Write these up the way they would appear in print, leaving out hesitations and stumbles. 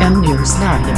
M News Live।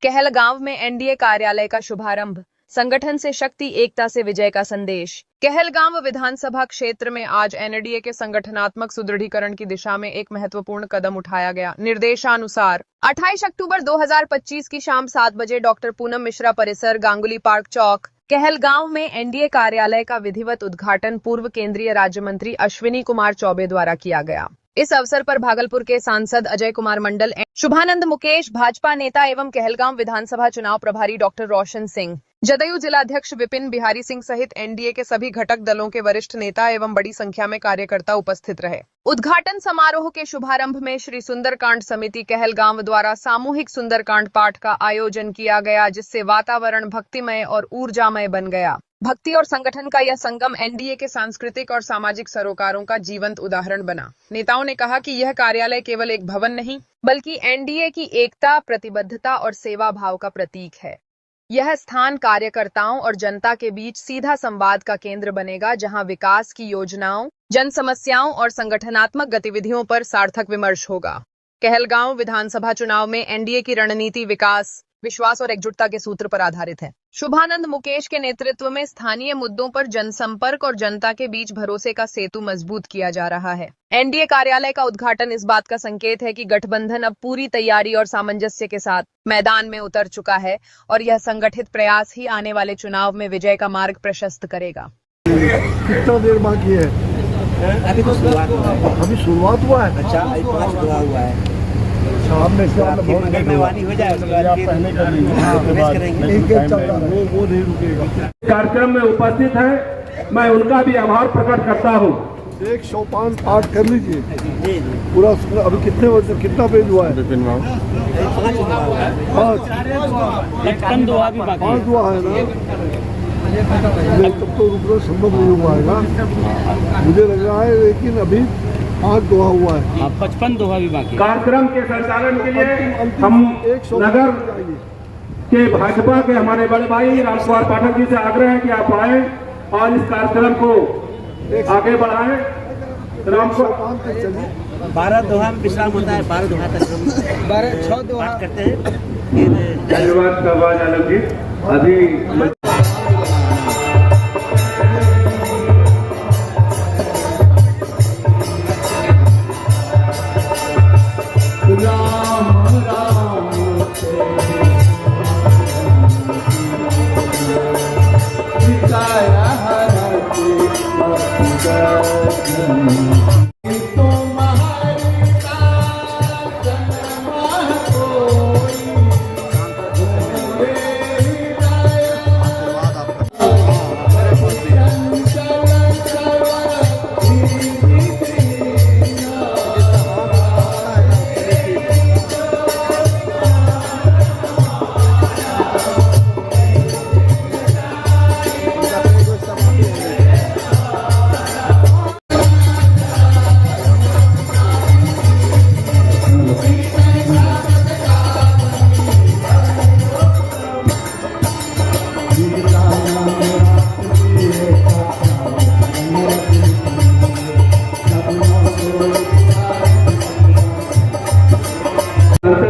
Kahalgaon में NDA कार्यालय का शुभारंभ। संगठन से शक्ति, एकता से विजय का संदेश। कहलगांव विधानसभा क्षेत्र में आज एनडीए के संगठनात्मक सुदृढ़ीकरण की दिशा में एक महत्वपूर्ण कदम उठाया गया। निर्देशानुसार 28 अक्टूबर 2025 की शाम 7 बजे डॉक्टर पूनम मिश्रा परिसर, गांगुली पार्क चौक, कहलगांव में एनडीए कार्यालय का विधिवत उद्घाटन पूर्व केंद्रीय राज्य मंत्री अश्विनी कुमार चौबे द्वारा किया गया। इस अवसर पर भागलपुर के सांसद अजय कुमार मंडल, शुभानंद मुकेश, भाजपा नेता एवं कहलगांव विधानसभा चुनाव प्रभारी डॉक्टर रोशन सिंह, जदयू जिलाध्यक्ष विपिन बिहारी सिंह सहित एनडीए के सभी घटक दलों के वरिष्ठ नेता एवं बड़ी संख्या में कार्यकर्ता उपस्थित रहे। उद्घाटन समारोह के शुभारंभ में श्री सुंदरकांड समिति कहलगांव द्वारा सामूहिक सुंदरकांड पाठ का आयोजन किया गया, जिससे वातावरण भक्तिमय और ऊर्जामय बन गया। भक्ति और संगठन का यह संगम एनडीए के सांस्कृतिक और सामाजिक सरोकारों का जीवंत उदाहरण बना। नेताओं ने कहा कि यह कार्यालय केवल एक भवन नहीं, बल्कि एनडीए की एकता, प्रतिबद्धता और सेवा भाव का प्रतीक है। यह स्थान कार्यकर्ताओं और जनता के बीच सीधा संवाद का केंद्र बनेगा, जहां विकास की योजनाओं, जन समस्याओं और संगठनात्मक गतिविधियों पर सार्थक विमर्श होगा। कहलगांव विधानसभा चुनाव में एनडीए की रणनीति विकास, विश्वास और एकजुटता के सूत्र पर आधारित है। शुभानंद मुकेश के नेतृत्व में स्थानीय मुद्दों पर जनसंपर्क और जनता के बीच भरोसे का सेतु मजबूत किया जा रहा है। एनडीए कार्यालय का उद्घाटन इस बात का संकेत है कि गठबंधन अब पूरी तैयारी और सामंजस्य के साथ मैदान में उतर चुका है और यह संगठित प्रयास ही आने वाले चुनाव में विजय का मार्ग प्रशस्त करेगा। कितना देर बाकी है? अभी तो शुरुआत हुआ है। अभी शुरुआत हुआ है। अच्छा, अभी 5 हुआ है। शाम में मंगल में वानी हो जाए, उसके बाद फिर प्रवेश करेंगे। वो नहीं रुकेगा। कार्यक्रम में उपस्थित है, मैं उनका भी आभार प्रकट करता हूँ। एक सोपान पाठ कर लीजिए जी जी। पूरा। अभी कितना पेज हुआ है? 5 हुआ है। 5 दुआ भी बाकी 5 दुआ है ना। तब तो रुकना संभव नहीं हो पाएगा मुझे लग रहा है, लेकिन अभी 5 दुआ हुआ है। 55 दुआ भी बाकी। कार्यक्रम के संचालन के लिए हम नगर के भाजपा के हमारे बड़े भाई राम कुमार पाठक जी से आग्रह है कि आप आए और इस कार्यक्रम को आगे बढ़ाएं। राम को 12 दोहा में विश्राम होता है, 12 दोहा तक 6 दोहा करते हैं। धन्यवाद शहबाज आलम जी। अभी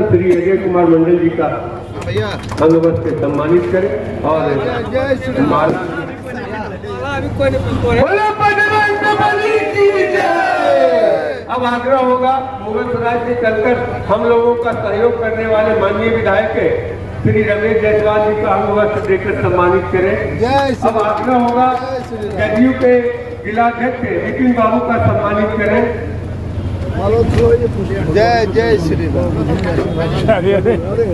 श्री अजय कुमार मंडल जी का अंगवस्त्र से सम्मानित करें और अब आग्रह होगा मुगल सराय से चलकर हम लोगों का सहयोग करने वाले माननीय विधायक श्री रमेश जायसवाल जी का अंगवस्त्र देकर सम्मानित करें। अब आग्रह होगा जदयू के जिलाध्यक्ष विपिन बाबू का सम्मानित करें। जय जय श्री राम।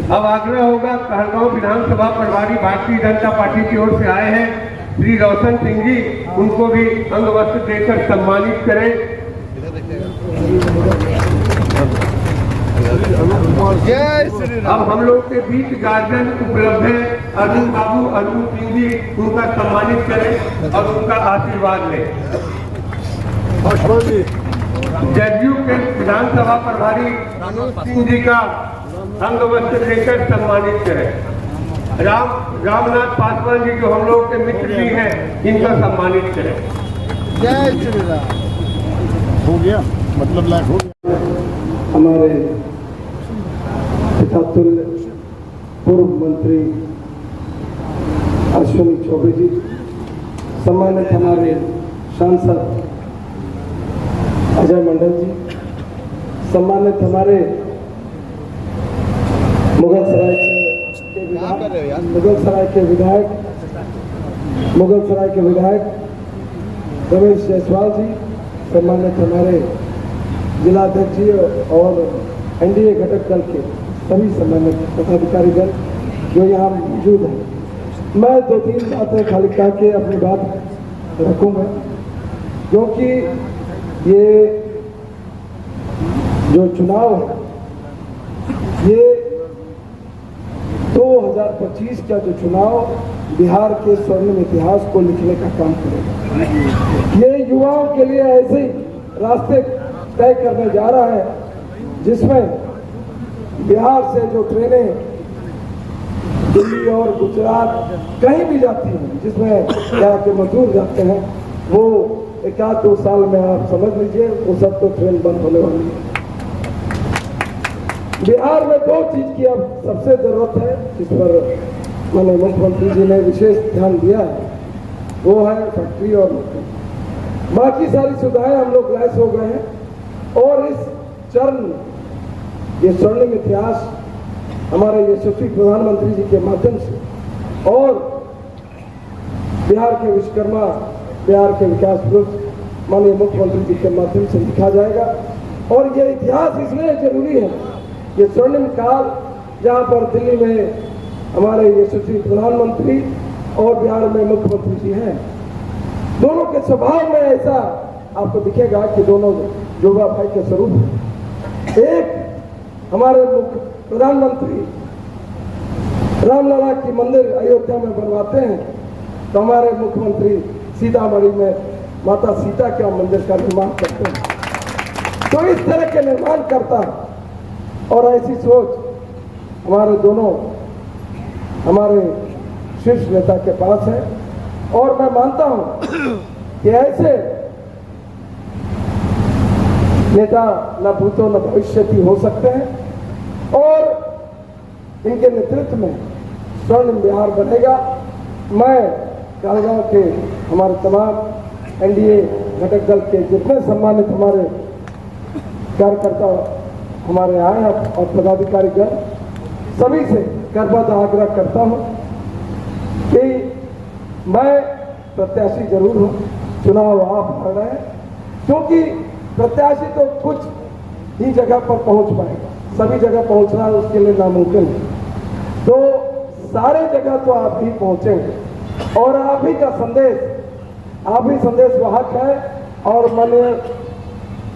अब आग्रह होगा कहलगांव विधानसभा प्रभारी भारतीय जनता पार्टी की ओर से आए हैं श्री रोशन सिंह जी, उनको भी अंगवस्त्र देकर सम्मानित करें। जय श्री राम। अब हम लोग के बीच गार्जियन उपलब्ध है, अर्जुन बाबू, अर्जुन सिंह जी, उनका सम्मानित करें और उनका आशीर्वाद लें। जदयू के विधानसभा प्रभारी सिंह जी का अंगवस्त्र देकर सम्मानित करें। रामनाथ पासवान जी जो हम लोग के मित्र भी हैं, इनका सम्मानित करें। जय श्री राम। हो गया, मतलब लायक हो गया। हमारे पितातुल्य पूर्व मंत्री अश्विनी चौबे जी, सम्मानित हमारे सांसद अजय मंडल जी, सम्मानित हमारे मुगल सराय के विधायक रमेश जायसवाल जी, सम्मानित हमारे जिलाध्यक्ष जी और एनडीए घटक दल के सभी सम्मानित पदाधिकारीगण जो यहाँ मौजूद हैं। मैं 2-3 बातें खाली कह के अपनी बात रखूँगा, क्योंकि ये जो चुनाव है ये 2025 का जो चुनाव बिहार के स्वर्णिम इतिहास को लिखने का काम करेगा। ये युवाओं के लिए ऐसे ही रास्ते तय करने जा रहा है जिसमें बिहार से जो ट्रेनें दिल्ली और गुजरात कहीं भी जाती हैं, जिसमें यहाँ के मजदूर जाते हैं, वो 1-2 साल में आप समझ लीजिए वो सब तो ट्रेन बंद होने वाली है। बिहार में 2 चीज की अब सबसे जरूरत है, जिस पर माननीय मुख्यमंत्री जी ने विशेष ध्यान दिया है, वो है फैक्ट्री और नौकरी। बाकी सारी सुविधाएं हम लोग लैस हो गए हैं और इस चरण ये स्वर्णिम इतिहास हमारे यशस्वी प्रधानमंत्री जी के माध्यम से और बिहार के विश्वकर्मा, बिहार के विकास पुरुष माननीय मुख्यमंत्री जी के माध्यम से लिखा जाएगा। और ये इतिहास इसलिए जरूरी है, ये स्वर्णिम काल जहाँ पर दिल्ली में हमारे यशस्वी प्रधानमंत्री और बिहार में मुख्यमंत्री जी हैं, दोनों के स्वभाव में ऐसा आपको दिखेगा कि दोनों जोगा भाई के स्वरूप हैं। एक हमारे प्रधानमंत्री रामलला की मंदिर अयोध्या में बनवाते हैं, तो हमारे मुख्यमंत्री सीतामढ़ी में माता सीता का मंदिर का निर्माण करते हैं। तो इस तरह के निर्माण करता और ऐसी सोच हमारे दोनों हमारे शीर्ष नेता के पास है। और मैं मानता हूं कि ऐसे नेता न भूतो न भविष्यति हो सकते हैं और इनके नेतृत्व में स्वर्णिम बिहार बनेगा। मैं कहलगांव के हमारे तमाम एनडीए घटक दल के जितने सम्मानित हमारे कार्यकर्ता हमारे आए हैं और पदाधिकारीगण सभी से करबद्ध आग्रह करता हूं कि मैं प्रत्याशी जरूर हूं, चुनाव आप लड़ रहे हैं, क्योंकि प्रत्याशी तो कुछ ही जगह पर पहुंच पाएगा, सभी जगह पहुंचना उसके लिए नामुमकिन है। तो सारे जगह तो आप ही पहुंचेंगे और आप ही का संदेश वाहक है और माननीय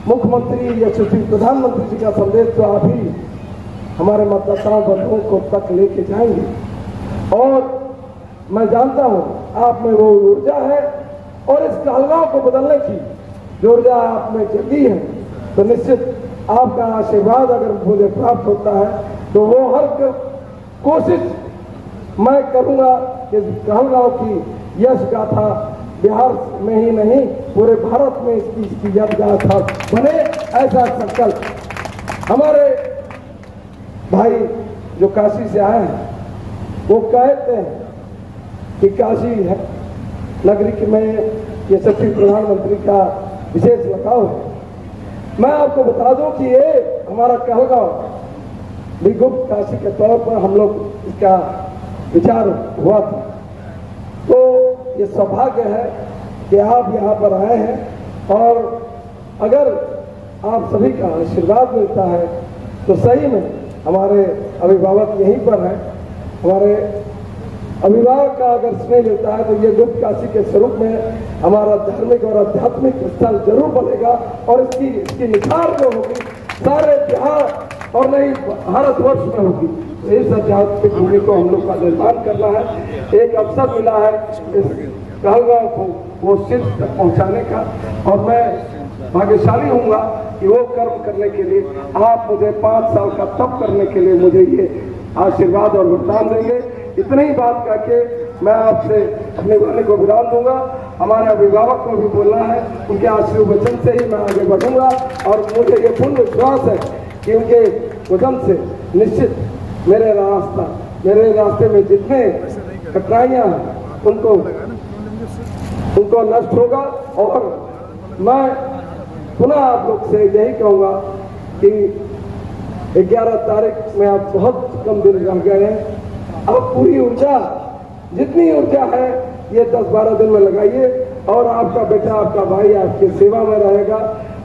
मुख्यमंत्री यशस्वी प्रधानमंत्री जी का संदेश तो आप ही हमारे मतदाताओं बंधुओं को तक लेके जाएंगे। और मैं जानता हूं आप में वो ऊर्जा है और इस कहलगांव को बदलने की जो ऊर्जा आप में जगी है, तो निश्चित आपका आशीर्वाद अगर मुझे प्राप्त होता है तो वो हर कोशिश मैं करूंगा कि कहलगांव की यश गाथा बिहार में ही नहीं पूरे भारत में इसकी यश गाथा बने, ऐसा संकल्प हमारे भाई जो काशी से आए हैं वो कहते हैं कि काशी है नगरी में यशस्वी प्रधानमंत्री का विशेष लगाव है। मैं आपको बता दूं कि ये हमारा कहलगांव भी गुप्त काशी के तौर पर हम लोग इसका विचार हुआ था। तो ये सौभाग्य है कि आप यहाँ पर आए हैं और अगर आप सभी का आशीर्वाद मिलता है तो सही में हमारे अभिभावक यहीं पर हैं, हमारे अभिभावक का अगर स्नेह मिलता है तो ये गुप्त काशी के स्वरूप में हमारा धार्मिक और आध्यात्मिक स्थल जरूर बनेगा और इसकी निखार जो होगी सारे बिहार और नहीं भारतवर्ष में होगी। तो इस आध्यात्मिक भूमि को हम लोग का निर्माण करना है। एक अवसर मिला है इस कहलगांव को वो शीर्ष तक पहुंचाने का और मैं भाग्यशाली हूँगा कि वो कर्म करने के लिए आप मुझे 5 साल का तप करने के लिए मुझे ये आशीर्वाद और वरदान देंगे। इतनी ही बात करके मैं आपसे अपने वाणी को विराम दूंगा। हमारे अभिभावक को भी बोलना है, उनके आशीर्वचन से ही मैं आगे बढ़ूंगा और मुझे ये पूर्ण विश्वास है कि उनके वचन से निश्चित मेरे रास्ते में जितने कठिनाइयाँ हैं उनको नष्ट होगा। और मैं पुनः आप लोग से यही कहूँगा कि 11 तारीख में आप बहुत कम दिन रह गए हैं, अब पूरी ऊर्जा, जितनी ऊर्जा है ये 10-12 दिन में लगाइए और आपका बेटा, आपका भाई आपकी सेवा में रहेगा।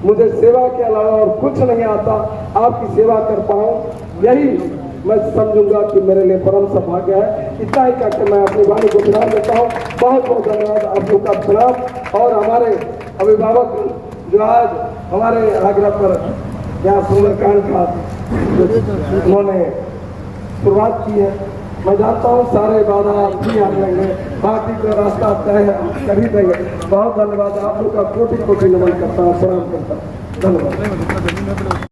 मुझे सेवा के अलावा और कुछ नहीं आता, आपकी सेवा कर पाऊँ यही मैं समझूंगा कि मेरे लिए परम सौभाग्य है। इतना ही कहकर मैं अपनी वाणी को विराम देता हूँ। बहुत बहुत धन्यवाद आप लोग का प्रणाम। और हमारे अभिभावक जो आज हमारे आग्रह पर यहाँ सुंदरकांड का उन्होंने शुरुआत की है, मैं जानता हूँ सारे बाधा आप भी आ जाएंगे, बाकी का रास्ता तय कर ही देंगे। बहुत धन्यवाद आप लोग का, कोटि कोटि नमन करता हूँ, प्रणाम करता हूँ, धन्यवाद।